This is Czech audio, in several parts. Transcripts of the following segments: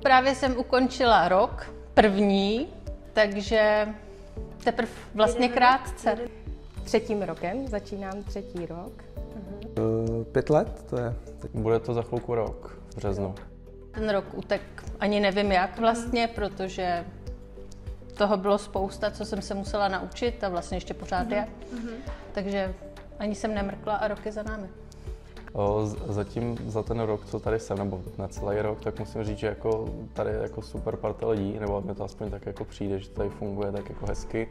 právě jsem ukončila rok, první, takže teprve vlastně krátce. 3. rokem, začínám 3. rok. 5 let to je. Bude to za chvilku rok, v březnu. Ten rok utek ani nevím jak vlastně, protože toho bylo spousta, co jsem se musela naučit a vlastně ještě pořád je. Takže ani jsem nemrkla a rok je za námi. Zatím za ten rok, co tady jsem, nebo na celý rok, tak musím říct, že jako tady je jako super parta lidí, nebo mi to aspoň tak jako přijde, že tady funguje tak jako hezky.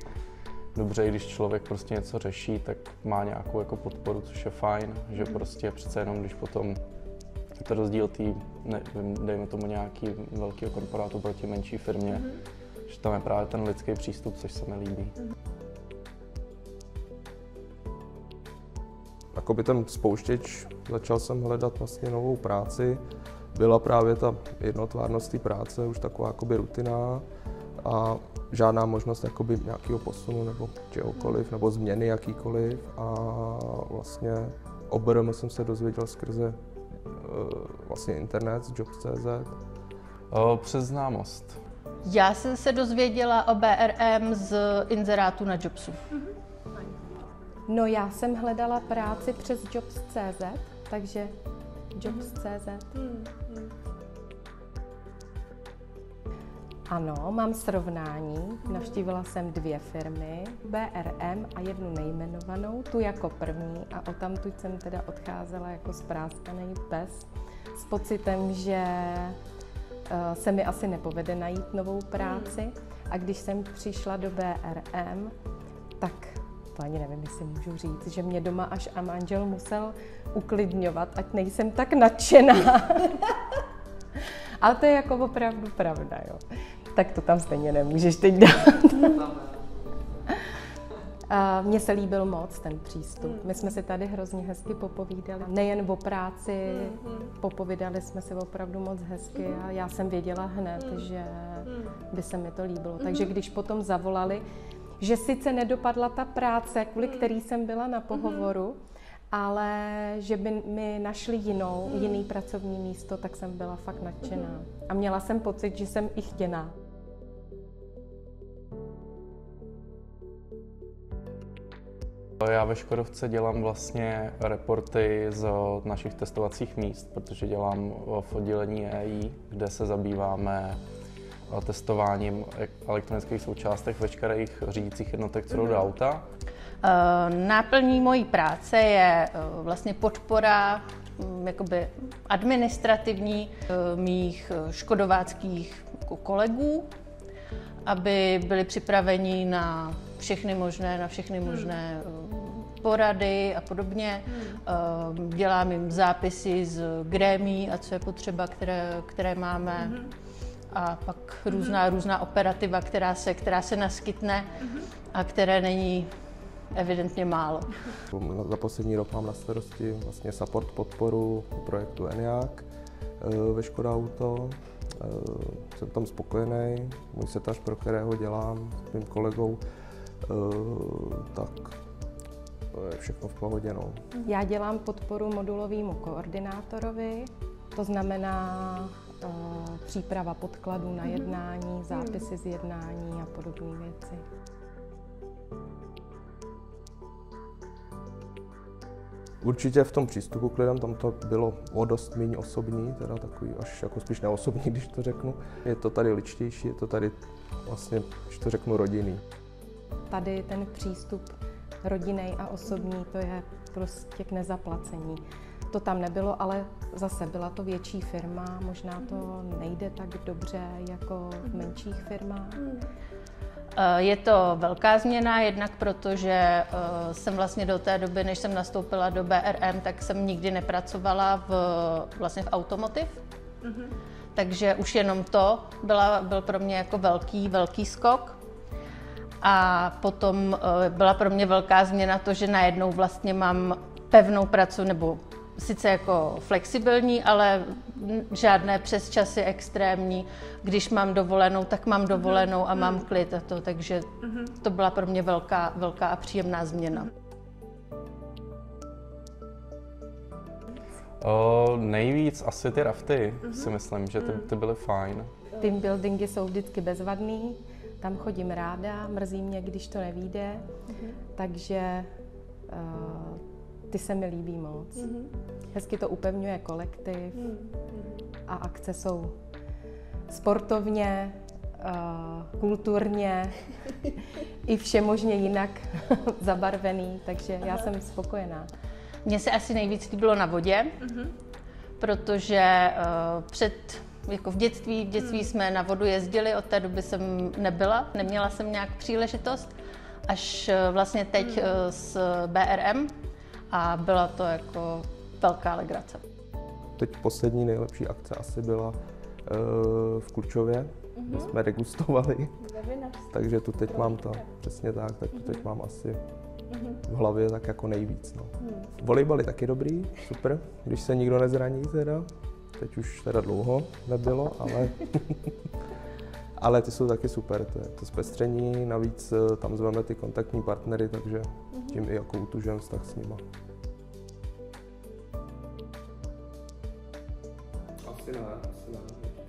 Dobře, i když člověk prostě něco řeší, tak má nějakou jako podporu, což je fajn, že prostě přece jenom, když potom je to rozdíl dejme tomu nějaký velký korporátu proti menší firmě, že tam je právě ten lidský přístup, což se mi líbí. Jakoby ten spouštěč, začal jsem hledat vlastně novou práci. Byla právě ta jednotvárnost té práce, už taková jakoby rutina a žádná možnost jakoby nějakého posunu nebo čehokoliv, nebo změny jakýkoliv. A vlastně o BRM jsem se dozvěděl skrze vlastně internet z Jobs.cz. Přes známost. Já jsem se dozvěděla o BRM z inzerátu na Jobsu. No já jsem hledala práci přes Jobs.cz, takže Jobs.cz. Ano, mám srovnání. Navštívila jsem 2 firmy, BRM a jednu nejmenovanou, tu jako první a odtamtud jsem teda odcházela jako spráskaný pes s pocitem, že se mi asi nepovede najít novou práci. A když jsem přišla do BRM, tak to ani nevím, jestli můžu říct, že mě doma až a manžel musel uklidňovat, ať nejsem tak nadšená. Ale to je jako opravdu pravda, jo. Tak to tam stejně nemůžeš teď dát. Mně se líbil moc ten přístup. My jsme si tady hrozně hezky popovídali. Nejen o práci, popovídali jsme si opravdu moc hezky a já jsem věděla hned, že by se mi to líbilo. Takže když potom zavolali, že sice nedopadla ta práce, kvůli který jsem byla na pohovoru, ale že by mi našli jiný pracovní místo, tak jsem byla fakt nadšená. A měla jsem pocit, že jsem i chtěná. Já ve Škodovce dělám vlastně reporty z našich testovacích míst, protože dělám v oddělení EI, kde se zabýváme testováním elektronických součástek veškerých řídících jednotek, co jdou do auta. Náplní mojí práce je vlastně podpora jakoby administrativní mých škodováckých kolegů, aby byli připraveni na všechny možné porady a podobně. Dělám jim zápisy z grémií a co je potřeba, které máme. A pak různá operativa, která se naskytne a které není evidentně málo. Za poslední rok mám na starosti vlastně support podporu projektu ENIAC ve Škoda Auto. Jsem tam spokojený, můj setař, pro kterého dělám s mým kolegou, tak to je všechno v pohodě. No. Já dělám podporu modulovému koordinátorovi, to znamená příprava podkladů na jednání, zápisy z jednání a podobné věci. Určitě v tom přístupu k lidem tam to bylo o dost méně osobní, teda takový až jako spíš neosobní, když to řeknu. Je to tady ličtější, je to tady vlastně, když to řeknu, rodinný. Tady ten přístup rodinný a osobní, to je prostě k nezaplacení. To tam nebylo, ale zase byla to větší firma, možná to nejde tak dobře jako v menších firmách. Je to velká změna, jednak protože jsem vlastně do té doby, než jsem nastoupila do BRM, tak jsem nikdy nepracovala vlastně v automotiv. Takže už jenom to byl pro mě jako velký skok. A potom byla pro mě velká změna to, že najednou vlastně mám pevnou pracu, nebo sice jako flexibilní, ale žádné přesčasy extrémní. Když mám dovolenou, tak mám dovolenou a mám klid a to, takže to byla pro mě velká a příjemná změna. Nejvíc asi ty rafty, si myslím, že ty byly fajn. Team buildingy jsou vždycky bezvadný, tam chodím ráda, mrzí mě, když to nevyjde, takže ty se mi líbí moc. Hezky to upevňuje kolektiv a akce jsou sportovně, kulturně i všemožně jinak zabarvený, takže já jsem spokojená. Mně se asi nejvíc líbilo na vodě, protože jako v dětství jsme na vodu jezdili, od té doby jsem neměla jsem nějak příležitost, až vlastně teď s BRM a byla to jako velká legrace. Teď poslední nejlepší akce asi byla v Klučově, kde jsme degustovali, takže tu teď mám to, přesně tak tu teď mám asi v hlavě tak jako nejvíc. No. Volejbal je taky dobrý, super, když se nikdo nezraní teda, teď už teda dlouho nebylo, ale ty jsou taky super, to je to zpestření, navíc tam zveme ty kontaktní partnery, takže tím i jako utužujeme vztah s nima. Asi ne.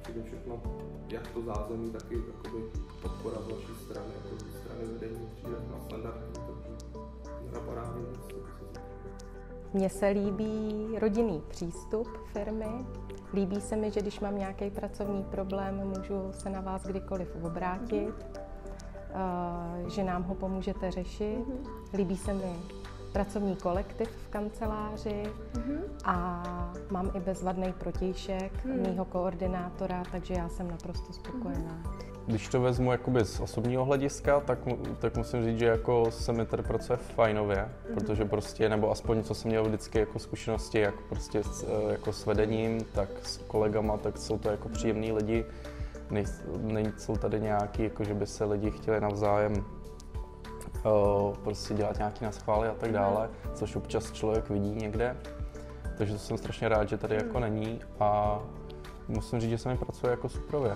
Přijde všechno, jak to zázemí, taky jakoby podpora z vaší strany, jako z strany vedení přijde na standardní, takže nenapadá nic. Mně se líbí rodinný přístup firmy. Líbí se mi, že když mám nějaký pracovní problém, můžu se na vás kdykoliv obrátit, že nám ho pomůžete řešit. Líbí se mi pracovní kolektiv v kanceláři a mám i bezvadný protějšek mýho koordinátora, takže já jsem naprosto spokojená. Když to vezmu jakoby z osobního hlediska, tak musím říct, že jako se mi tady pracuje fajnově, protože prostě, nebo aspoň co jsem měl vždycky jako zkušenosti, jak prostě jako s vedením, tak s kolegama, tak jsou to jako příjemní lidi. Nejsou tady nějaký, jako že by se lidi chtěli navzájem prostě dělat nějaký naschvály a tak dále, což občas člověk vidí někde. Takže to jsem strašně rád, že tady jako není a musím říct, že se mi pracuje jako superově.